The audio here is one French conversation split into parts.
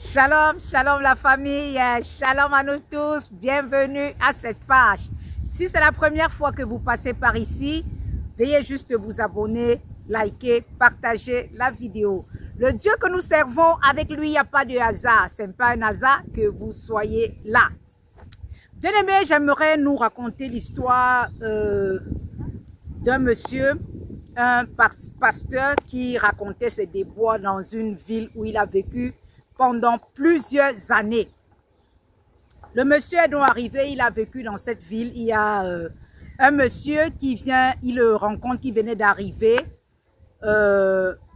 Shalom, shalom la famille, shalom à nous tous, bienvenue à cette page. Si c'est la première fois que vous passez par ici, veuillez juste vous abonner, liker, partager la vidéo. Le Dieu que nous servons, avec lui, il n'y a pas de hasard. Ce n'est pas un hasard que vous soyez là. Bien aimé, j'aimerais nous raconter l'histoire d'un monsieur, un pasteur qui racontait ses déboires dans une ville où il a vécu pendant plusieurs années. Le monsieur est donc arrivé, il a vécu dans cette ville. Il y a un monsieur qui vient, il le rencontre, qui venait d'arriver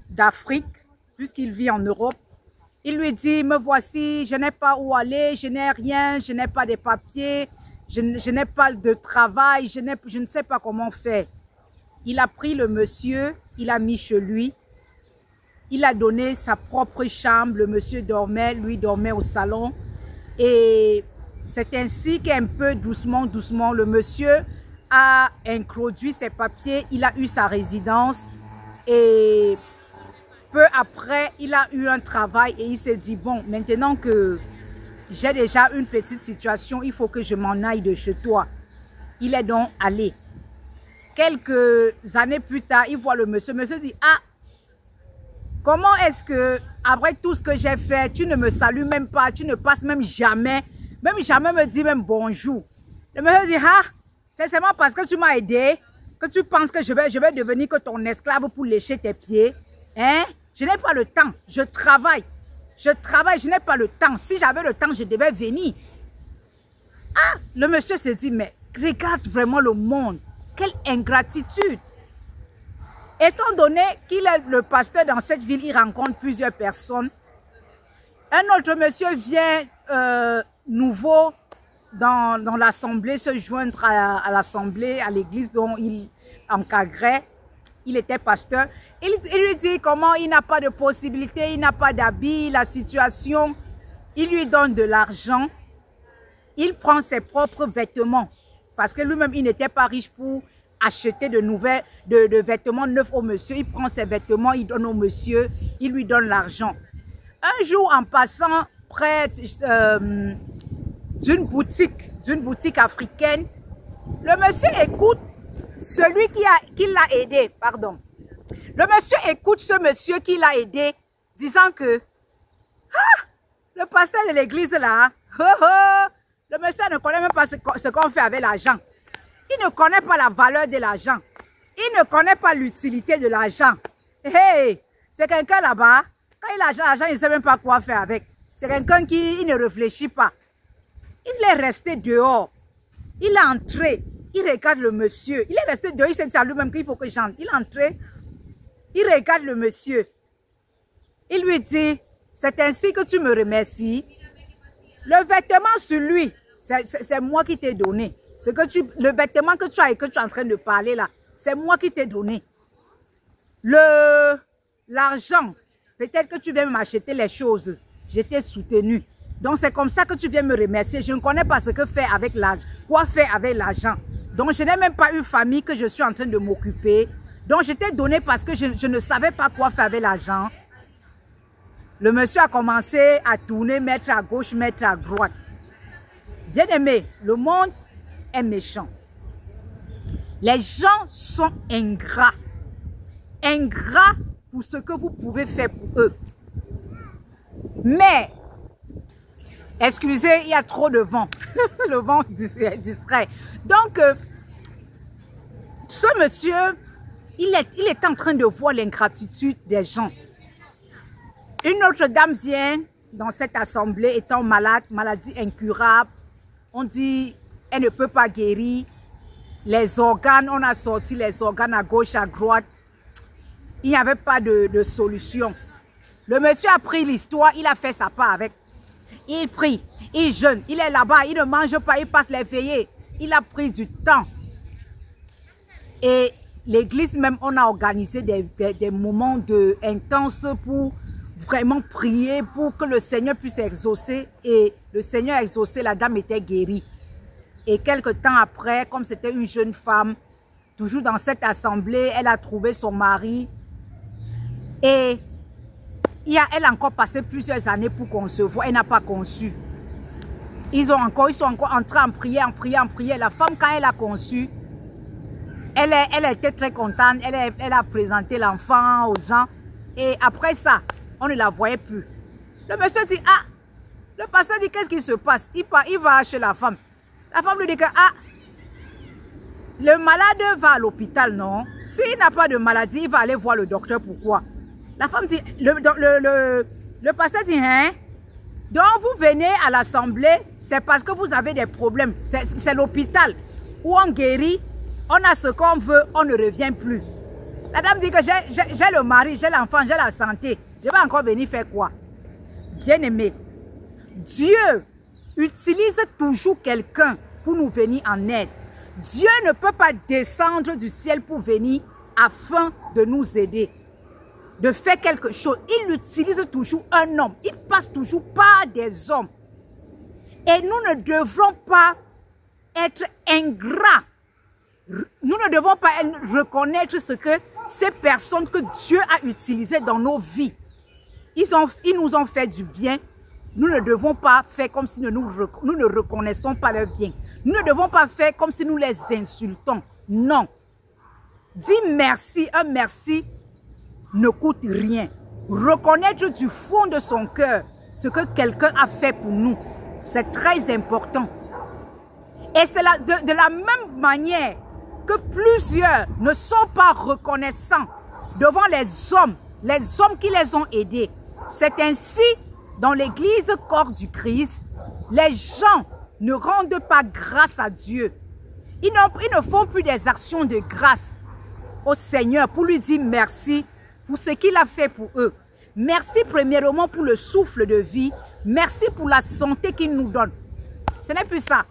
d'Afrique, puisqu'il vit en Europe. Il lui dit, me voici, je n'ai pas où aller, je n'ai rien, je n'ai pas de papiers, je n'ai pas de travail, je ne sais pas comment faire. Il a pris le monsieur, il l'a mis chez lui. Il a donné sa propre chambre, le monsieur dormait, lui dormait au salon. Et c'est ainsi qu'un peu doucement, le monsieur a introduit ses papiers, il a eu sa résidence. Et peu après, il a eu un travail et il s'est dit, bon, maintenant que j'ai déjà une petite situation, il faut que je m'en aille de chez toi. Il est donc allé. Quelques années plus tard, il voit le monsieur. Le monsieur dit, ah, comment est-ce que, après tout ce que j'ai fait, tu ne me salues même pas, tu ne passes même jamais me dis même bonjour. Le monsieur dit, ah, c'est seulement parce que tu m'as aidé, que tu penses que je vais devenir que ton esclave pour lécher tes pieds. Hein? Je n'ai pas le temps, je travaille, je n'ai pas le temps. Si j'avais le temps, je devais venir. Ah, le monsieur se dit, mais regarde vraiment le monde, quelle ingratitude. Étant donné qu'il est le pasteur dans cette ville, il rencontre plusieurs personnes. Un autre monsieur vient nouveau dans l'assemblée, se joindre à l'assemblée, à l'église dont il encadrait. Il était pasteur. Il lui dit comment il n'a pas de possibilité, il n'a pas d'habit, la situation. Il lui donne de l'argent. Il prend ses propres vêtements parce que lui-même, il n'était pas riche pour acheter de vêtements neufs au monsieur. Il prend ses vêtements, il donne au monsieur, il lui donne l'argent. Un jour, en passant près d'une boutique africaine, le monsieur écoute celui qui l'a aidé, pardon. Le monsieur écoute ce monsieur qui l'a aidé, disant que ah, le pasteur de l'église là, le monsieur ne connaît même pas ce qu'on fait avec l'argent. Il ne connaît pas la valeur de l'argent. Il ne connaît pas l'utilité de l'argent. Hey, c'est quelqu'un là-bas, quand il a l'argent, il ne sait même pas quoi faire avec. C'est quelqu'un qui ne réfléchit pas. Il est resté dehors. Il est entré. Il regarde le monsieur. Il est resté dehors. Il s'est dit à lui-même qu'il faut que j'entre. Il est entré. Il regarde le monsieur. Il lui dit, c'est ainsi que tu me remercies. Le vêtement sur lui, c'est moi qui t'ai donné. Le vêtement que tu as et que tu es en train de parler là, c'est moi qui t'ai donné. L'argent, peut-être que tu viens m'acheter les choses. Je t'ai soutenu. Donc c'est comme ça que tu viens me remercier. Je ne connais pas ce que faire avec l'argent. Quoi faire avec l'argent. Donc je n'ai même pas une famille que je suis en train de m'occuper. Donc je t'ai donné parce que je ne savais pas quoi faire avec l'argent. Le monsieur a commencé à tourner, mettre à gauche, mettre à droite. Bien aimé, le monde est méchant. Les gens sont ingrats. Ingrats pour ce que vous pouvez faire pour eux. Mais, excusez, il y a trop de vent. Le vent distrait. Donc, ce monsieur, il est en train de voir l'ingratitude des gens. Une autre dame vient dans cette assemblée étant malade, maladie incurable. On dit, elle ne peut pas guérir. Les organes, on a sorti les organes à gauche, à droite. Il n'y avait pas de solution. Le monsieur a pris l'histoire, il a fait sa part avec. Il prie, il jeûne, il est là-bas, il ne mange pas, il passe les veillées. Il a pris du temps. Et l'église même, on a organisé des moments intenses pour vraiment prier, pour que le Seigneur puisse exaucer. Et le Seigneur a exaucé, la dame était guérie. Et quelque temps après, comme c'était une jeune femme, toujours dans cette assemblée, elle a trouvé son mari. Et elle a encore passé plusieurs années pour concevoir. Elle n'a pas conçu. Ils sont encore entrés en prière. La femme, quand elle a conçu, elle était très contente. Elle a présenté l'enfant aux gens. Et après ça, on ne la voyait plus. Le monsieur dit, ah, le pasteur dit, qu'est-ce qui se passe? Il va chez la femme. La femme lui dit que, ah, le malade va à l'hôpital, non? S'il n'a pas de maladie, il va aller voir le docteur. Pourquoi? La femme dit, le pasteur dit, hein? Donc vous venez à l'assemblée, c'est parce que vous avez des problèmes. C'est l'hôpital où on guérit, on a ce qu'on veut, on ne revient plus. La dame dit que j'ai le mari, j'ai l'enfant, j'ai la santé. Je vais encore venir faire quoi? Bien aimé, Dieu utilise toujours quelqu'un pour nous venir en aide. Dieu ne peut pas descendre du ciel pour venir afin de nous aider, de faire quelque chose. Il utilise toujours un homme. Il passe toujours par des hommes. Et nous ne devrons pas être ingrats. Nous ne devons pas reconnaître ce que ces personnes que Dieu a utilisées dans nos vies, ils nous ont fait du bien. Nous ne devons pas faire comme si nous ne reconnaissons pas leur bien. Nous ne devons pas faire comme si nous les insultons. Non. Dis merci. Un merci ne coûte rien. Reconnaître du fond de son cœur ce que quelqu'un a fait pour nous, c'est très important. Et c'est de la même manière que plusieurs ne sont pas reconnaissants devant les hommes qui les ont aidés. C'est ainsi, dans l'église corps du Christ, les gens ne rendent pas grâce à Dieu. Ils ne font plus des actions de grâce au Seigneur pour lui dire merci pour ce qu'il a fait pour eux. Merci premièrement pour le souffle de vie. Merci pour la santé qu'il nous donne. Ce n'est plus ça.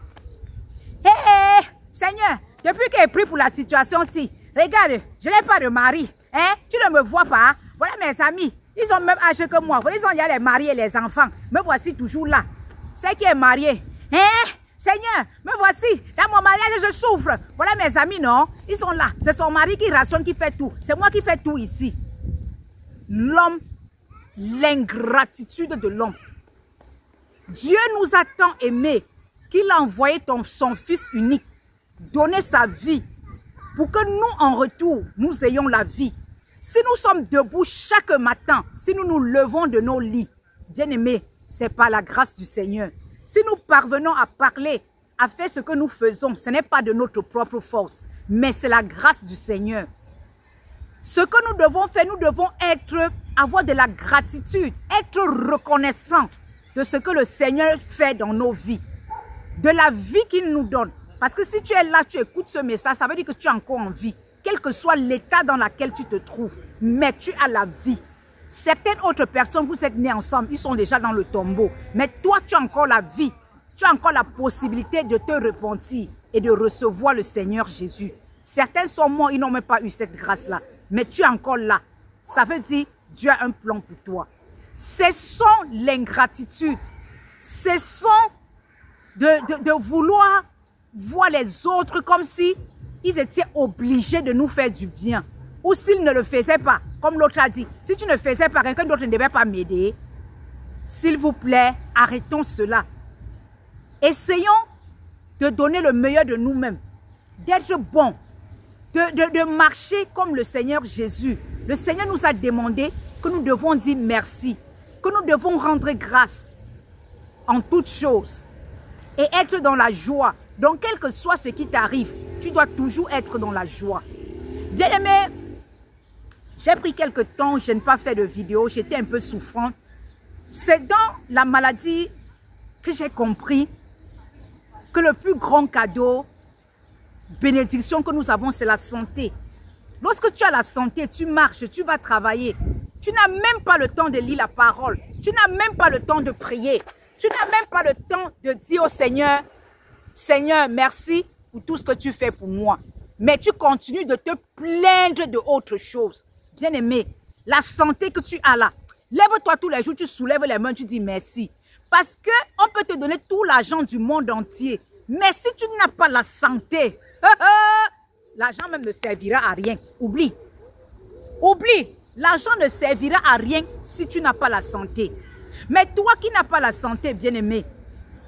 Hé, Seigneur, depuis que j'ai pris pour la situation-ci, regarde, je n'ai pas de mari. Hein? Tu ne me vois pas. Voilà mes amis. Ils ont le même âge que moi. Ils ont déjà les maris et les enfants. Me voici toujours là. C'est qui est marié. Hein? Seigneur, me voici. Dans mon mariage, je souffre. Voilà mes amis, non? Ils sont là. C'est son mari qui rationne, qui fait tout. C'est moi qui fais tout ici. L'homme, l'ingratitude de l'homme. Dieu nous a tant aimés qu'il a envoyé son fils unique, donner sa vie pour que nous, en retour, nous ayons la vie. Si nous sommes debout chaque matin, si nous nous levons de nos lits, bien aimés, c'est par la grâce du Seigneur. Si nous parvenons à parler, à faire ce que nous faisons, ce n'est pas de notre propre force, mais c'est la grâce du Seigneur. Ce que nous devons faire, nous devons avoir de la gratitude, être reconnaissants de ce que le Seigneur fait dans nos vies, de la vie qu'il nous donne. Parce que si tu es là, tu écoutes ce message, ça veut dire que tu es encore en vie, quel que soit l'état dans lequel tu te trouves, mais tu as la vie. Certaines autres personnes, vous êtes nés ensemble, ils sont déjà dans le tombeau, mais toi, tu as encore la vie, tu as encore la possibilité de te repentir et de recevoir le Seigneur Jésus. Certains sont morts, ils n'ont même pas eu cette grâce-là, mais tu es encore là. Ça veut dire, Dieu a un plan pour toi. Cessons l'ingratitude, cessons de vouloir voir les autres comme si ils étaient obligés de nous faire du bien. Ou s'ils ne le faisaient pas, comme l'autre a dit, si tu ne faisais pas, quelqu'un d'autre ne devait pas m'aider. S'il vous plaît, arrêtons cela. Essayons de donner le meilleur de nous-mêmes, d'être bons, de marcher comme le Seigneur Jésus. Le Seigneur nous a demandé que nous devons dire merci, que nous devons rendre grâce en toutes choses et être dans la joie. Donc, quel que soit ce qui t'arrive, tu dois toujours être dans la joie. Bien-aimé, j'ai pris quelques temps, je n'ai pas fait de vidéo, j'étais un peu souffrante. C'est dans la maladie que j'ai compris que le plus grand cadeau, bénédiction que nous avons, c'est la santé. Lorsque tu as la santé, tu marches, tu vas travailler. Tu n'as même pas le temps de lire la parole. Tu n'as même pas le temps de prier. Tu n'as même pas le temps de dire au Seigneur, Seigneur, merci pour tout ce que tu fais pour moi. Mais tu continues de te plaindre de autre chose. Bien-aimé, la santé que tu as là, lève-toi tous les jours, tu soulèves les mains, tu dis merci. Parce qu'on peut te donner tout l'argent du monde entier. Mais si tu n'as pas la santé, l'argent même ne servira à rien. Oublie. Oublie. L'argent ne servira à rien si tu n'as pas la santé. Mais toi qui n'as pas la santé, bien-aimé,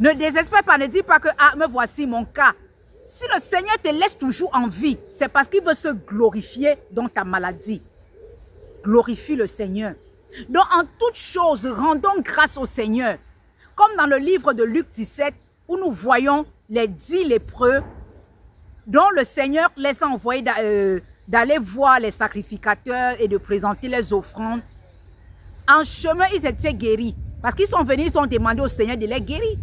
ne désespère pas, ne dis pas que « Ah, me voici mon cas ». Si le Seigneur te laisse toujours en vie, c'est parce qu'il veut se glorifier dans ta maladie. Glorifie le Seigneur. Donc, en toute chose, rendons grâce au Seigneur. Comme dans le livre de Luc 17, où nous voyons les 10 lépreux, dont le Seigneur les a envoyés d'aller voir les sacrificateurs et de présenter les offrandes. En chemin, ils étaient guéris. Parce qu'ils sont venus, ils ont demandé au Seigneur de les guérir.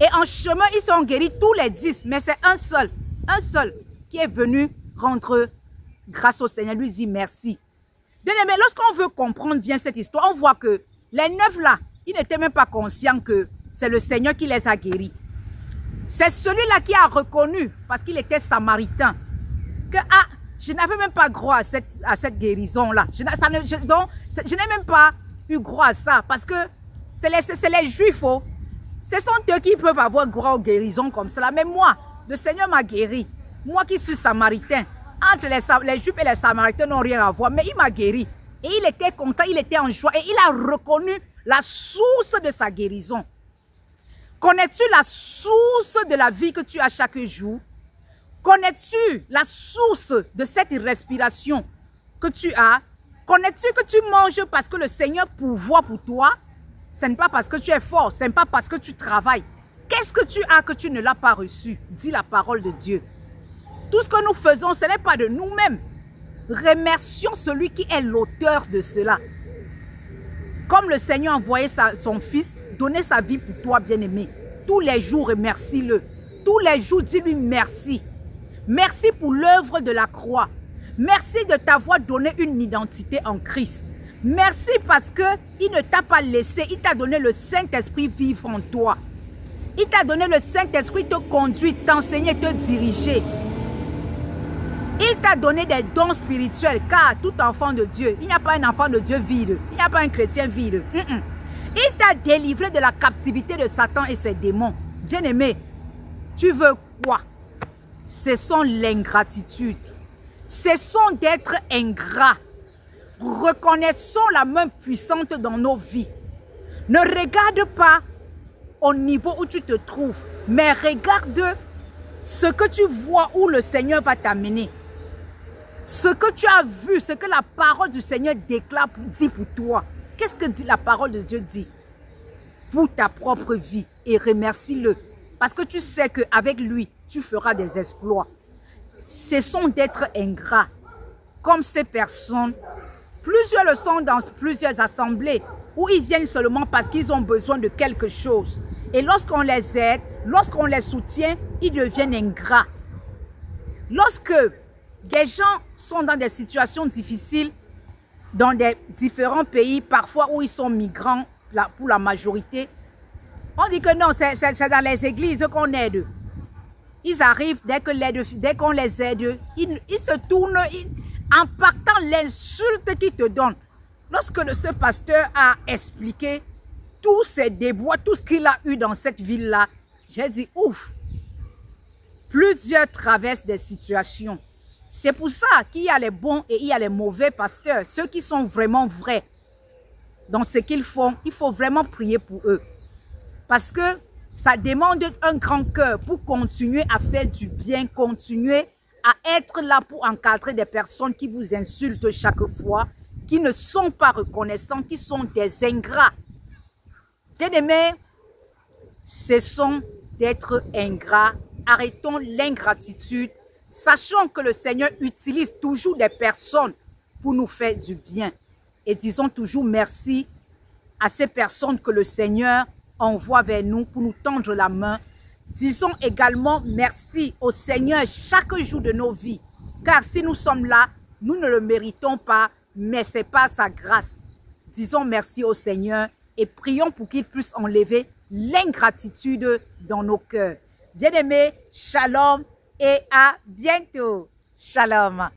Et en chemin, ils sont guéris tous les 10. Mais c'est un seul qui est venu rendre grâce au Seigneur, lui dit merci. Bien-aimé, lorsqu'on veut comprendre bien cette histoire, on voit que les 9 là, ils n'étaient même pas conscients que c'est le Seigneur qui les a guéris. C'est celui-là qui a reconnu, parce qu'il était samaritain, que ah, je n'avais même pas droit à cette guérison-là. Je n'ai même pas eu droit à ça, parce que c'est les Juifs. Oh. Ce sont eux qui peuvent avoir droit aux guérisons comme cela. Mais moi, le Seigneur m'a guéri. Moi qui suis samaritain, entre les Juifs et les Samaritains n'ont rien à voir, mais il m'a guéri. Et il était content, il était en joie, et il a reconnu la source de sa guérison. Connais-tu la source de la vie que tu as chaque jour? Connais-tu la source de cette respiration que tu as? Connais-tu que tu manges parce que le Seigneur pourvoit pour toi? Ce n'est pas parce que tu es fort, ce n'est pas parce que tu travailles. Qu'est-ce que tu as que tu ne l'as pas reçu? Dis la parole de Dieu. Tout ce que nous faisons, ce n'est pas de nous-mêmes. Remercions celui qui est l'auteur de cela. Comme le Seigneur a envoyé son Fils, donner sa vie pour toi, bien-aimé. Tous les jours, remercie-le. Tous les jours, dis-lui merci. Merci pour l'œuvre de la croix. Merci de t'avoir donné une identité en Christ. Merci parce qu'il ne t'a pas laissé, il t'a donné le Saint-Esprit vivre en toi. Il t'a donné le Saint-Esprit te conduire, t'enseigner, te diriger. Il t'a donné des dons spirituels, car tout enfant de Dieu, il n'y a pas un enfant de Dieu vide, il n'y a pas un chrétien vide. Il t'a délivré de la captivité de Satan et ses démons. Bien-aimé, tu veux quoi? Cessons l'ingratitude. Cessons d'être ingrats. Reconnaissons la main puissante dans nos vies. Ne regarde pas au niveau où tu te trouves, mais regarde ce que tu vois où le Seigneur va t'amener. Ce que tu as vu, ce que la parole du Seigneur déclare, dit pour toi. Qu'est-ce que dit la parole de Dieu dit? Pour ta propre vie, et remercie-le. Parce que tu sais qu'avec lui, tu feras des exploits. Cessons d'être ingrats. Comme ces personnes, plusieurs le sont dans plusieurs assemblées où ils viennent seulement parce qu'ils ont besoin de quelque chose. Et lorsqu'on les aide, lorsqu'on les soutient, ils deviennent ingrats. Lorsque des gens sont dans des situations difficiles, dans des différents pays, parfois où ils sont migrants pour la majorité, on dit que non, c'est dans les églises qu'on aide. Ils arrivent, dès qu'on les aide, ils se tournent en partant l'insulte qu'ils te donnent. Lorsque ce pasteur a expliqué tous ses déboires, tout ce qu'il a eu dans cette ville-là, j'ai dit ouf. Plusieurs traversent des situations. C'est pour ça qu'il y a les bons et il y a les mauvais pasteurs. Ceux qui sont vraiment vrais dans ce qu'ils font, il faut vraiment prier pour eux. Parce que ça demande un grand cœur pour continuer à faire du bien, continuer à être là pour encadrer des personnes qui vous insultent chaque fois, qui ne sont pas reconnaissants, qui sont des ingrats. Bien-aimés, cessons d'être ingrats, arrêtons l'ingratitude, sachant que le Seigneur utilise toujours des personnes pour nous faire du bien. Et disons toujours merci à ces personnes que le Seigneur envoie vers nous pour nous tendre la main. Disons également merci au Seigneur chaque jour de nos vies. Car si nous sommes là, nous ne le méritons pas, mais c'est par sa grâce. Disons merci au Seigneur et prions pour qu'il puisse enlever l'ingratitude dans nos cœurs. Bien-aimés, shalom et à bientôt. Shalom.